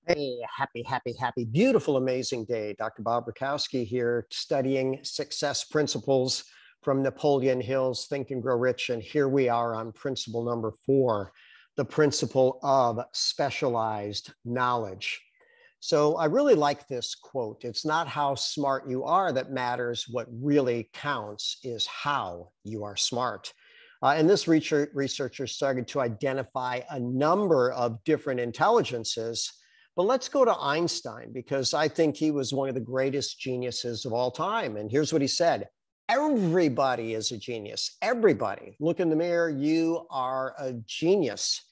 Hey, happy, beautiful, amazing day. Dr. Bob Rakowski here, studying success principles from Napoleon Hill's Think and Grow Rich. And here we are on principle number 4, the principle of specialized knowledge. So I really like this quote. It's not how smart you are that matters. What really counts is how you are smart. And this researcher started to identify a number of different intelligences. But let's go to Einstein, because I think he was one of the greatest geniuses of all time. And here's what he said: everybody is a genius. Everybody. Look in the mirror. You are a genius.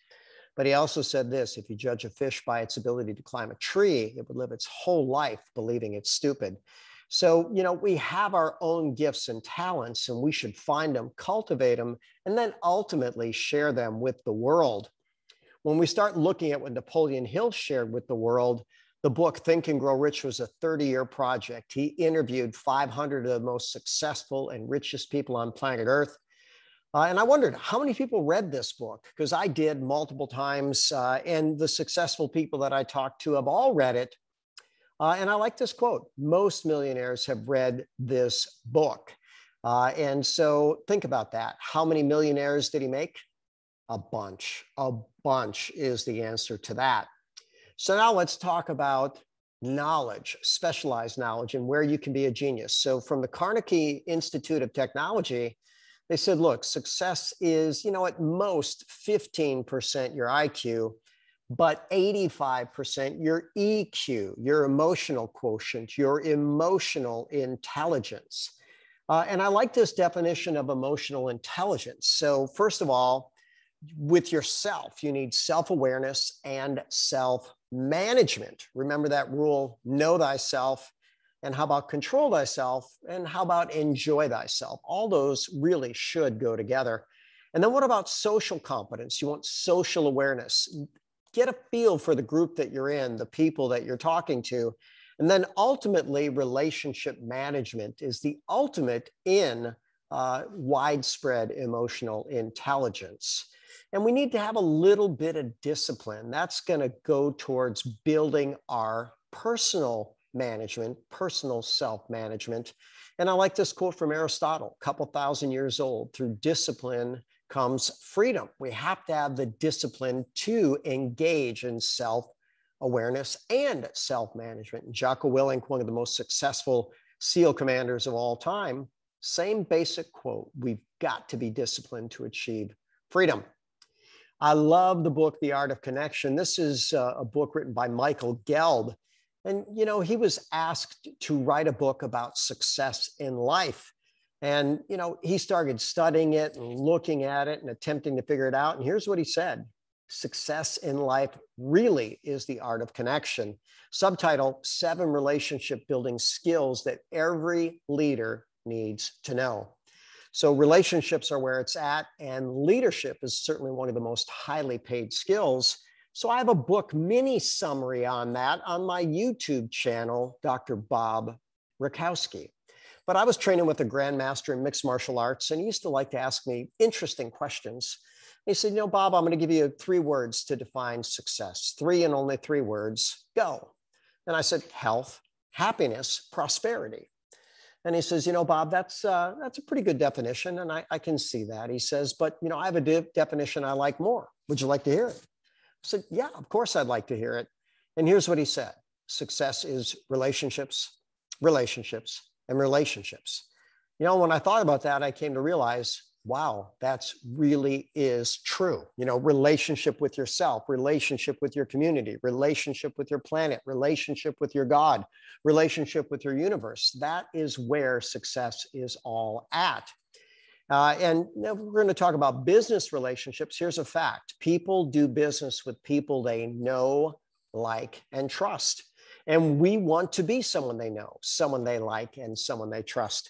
But he also said this: if you judge a fish by its ability to climb a tree, it would live its whole life believing it's stupid. So, we have our own gifts and talents, and we should find them, cultivate them, and then ultimately share them with the world. When we start looking at what Napoleon Hill shared with the world, the book Think and Grow Rich was a 30-year project. He interviewed 500 of the most successful and richest people on planet Earth. And I wondered, how many people read this book? Because I did multiple times, and the successful people that I talked to have all read it. And I like this quote: most millionaires have read this book. And so think about that. How many millionaires did he make? A bunch. A bunch is the answer to that. So now let's talk about knowledge, specialized knowledge, and where you can be a genius. So from the Carnegie Institute of Technology, they said, look, success is, at most 15% your IQ, but 85% your EQ, your emotional quotient, your emotional intelligence. And I like this definition of emotional intelligence. So first of all, with yourself, you need self-awareness and self-management. Remember that rule: know thyself. And how about control thyself? And how about enjoy thyself? All those really should go together. And then what about social competence? You want social awareness. Get a feel for the group that you're in, the people that you're talking to. And then ultimately, relationship management is the ultimate in widespread emotional intelligence. And we need to have a little bit of discipline. That's going to go towards building our personal management, personal self-management. And I like this quote from Aristotle, a couple thousand years old: through discipline comes freedom. We have to have the discipline to engage in self-awareness and self-management. Jocko Willink, one of the most successful SEAL commanders of all time, same basic quote: we've got to be disciplined to achieve freedom. I love the book, The Art of Connection. This is a book written by Michael Gelb. And, he was asked to write a book about success in life. And, he started studying it and looking at it and attempting to figure it out. And here's what he said: success in life really is the art of connection. Subtitle: 7 relationship building skills that every leader needs to know. So relationships are where it's at, and leadership is certainly one of the most highly paid skills. So I have a book mini summary on that on my YouTube channel, Dr. Bob Rakowski. But I was training with a grandmaster in mixed martial arts, and he used to like to ask me interesting questions. He said, Bob, I'm going to give you 3 words to define success. 3 and only 3 words. Go. And I said, health, happiness, prosperity. And he says, Bob, that's a pretty good definition, and I can see that. He says, but, I have a definition I like more. Would you like to hear it? I said, yeah, of course I'd like to hear it. And here's what he said: success is relationships, relationships, and relationships. When I thought about that, I came to realize, wow, that's really is true. Relationship with yourself, relationship with your community, relationship with your planet, relationship with your God, relationship with your universe. That is where success is all at. And we're going to talk about business relationships. Here's a fact: people do business with people they know, like, and trust. And we want to be someone they know, someone they like, and someone they trust.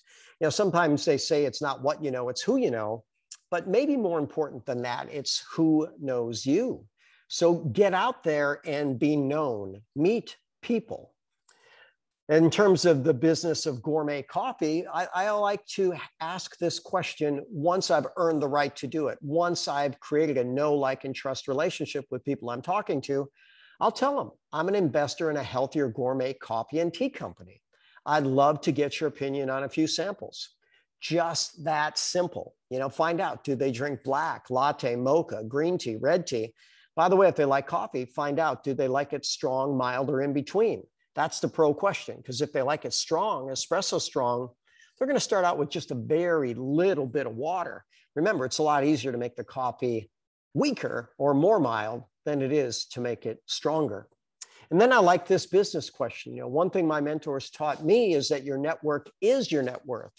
Sometimes they say it's not what you know, it's who you know. But maybe more important than that, it's who knows you. So get out there and be known, meet people. In terms of the business of gourmet coffee, I like to ask this question once I've earned the right to do it. Once I've created a know, like, and trust relationship with people I'm talking to, I'll tell them I'm an investor in a healthier gourmet coffee and tea company. I'd love to get your opinion on a few samples. Just that simple. Find out, do they drink black, latte, mocha, green tea, red tea? By the way, if they like coffee, find out, do they like it strong, mild, or in between? That's the pro question, because if they like it strong, espresso strong, they're going to start out with just a very little bit of water. Remember, it's a lot easier to make the coffee weaker or more mild than it is to make it stronger. And then I like this business question. One thing my mentors taught me is that your network is your net worth.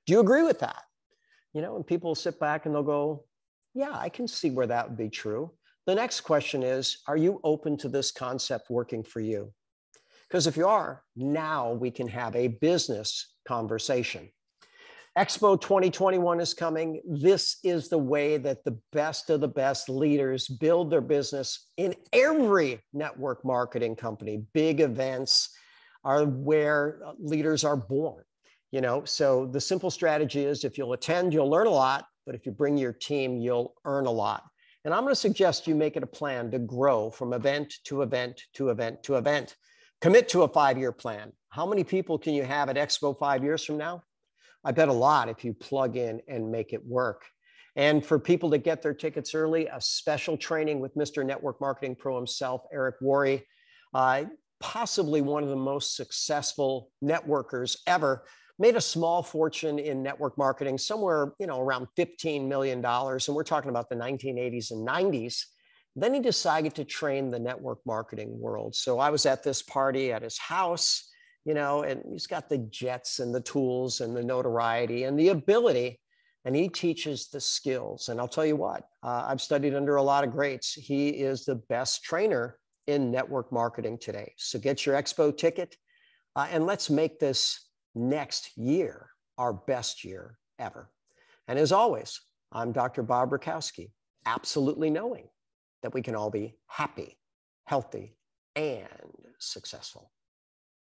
Do you agree with that? And people sit back and they'll go, yeah, I can see where that would be true. The next question is, are you open to this concept working for you? Because if you are, now we can have a business conversation. Expo 2021 is coming. This is the way that the best of the best leaders build their business in every network marketing company. Big events are where leaders are born. So the simple strategy is if you'll attend, you'll learn a lot, but if you bring your team, you'll earn a lot. And I'm going to suggest you make it a plan to grow from event to event to event to event. Commit to a 5-year plan. How many people can you have at Expo 5 years from now? I bet a lot if you plug in and make it work. And for people to get their tickets early, a special training with Mr. Network Marketing Pro himself, Eric Worre, possibly one of the most successful networkers ever, made a small fortune in network marketing, somewhere around $15 million. And we're talking about the 1980s and 90s. Then he decided to train the network marketing world. So I was at this party at his house, and he's got the jets and the tools and the notoriety and the ability, and he teaches the skills. And I'll tell you what, I've studied under a lot of greats. He is the best trainer in network marketing today. So get your Expo ticket and let's make this next year our best year ever. And as always, I'm Dr. Bob Rakowski, absolutely knowing that we can all be happy, healthy, and successful.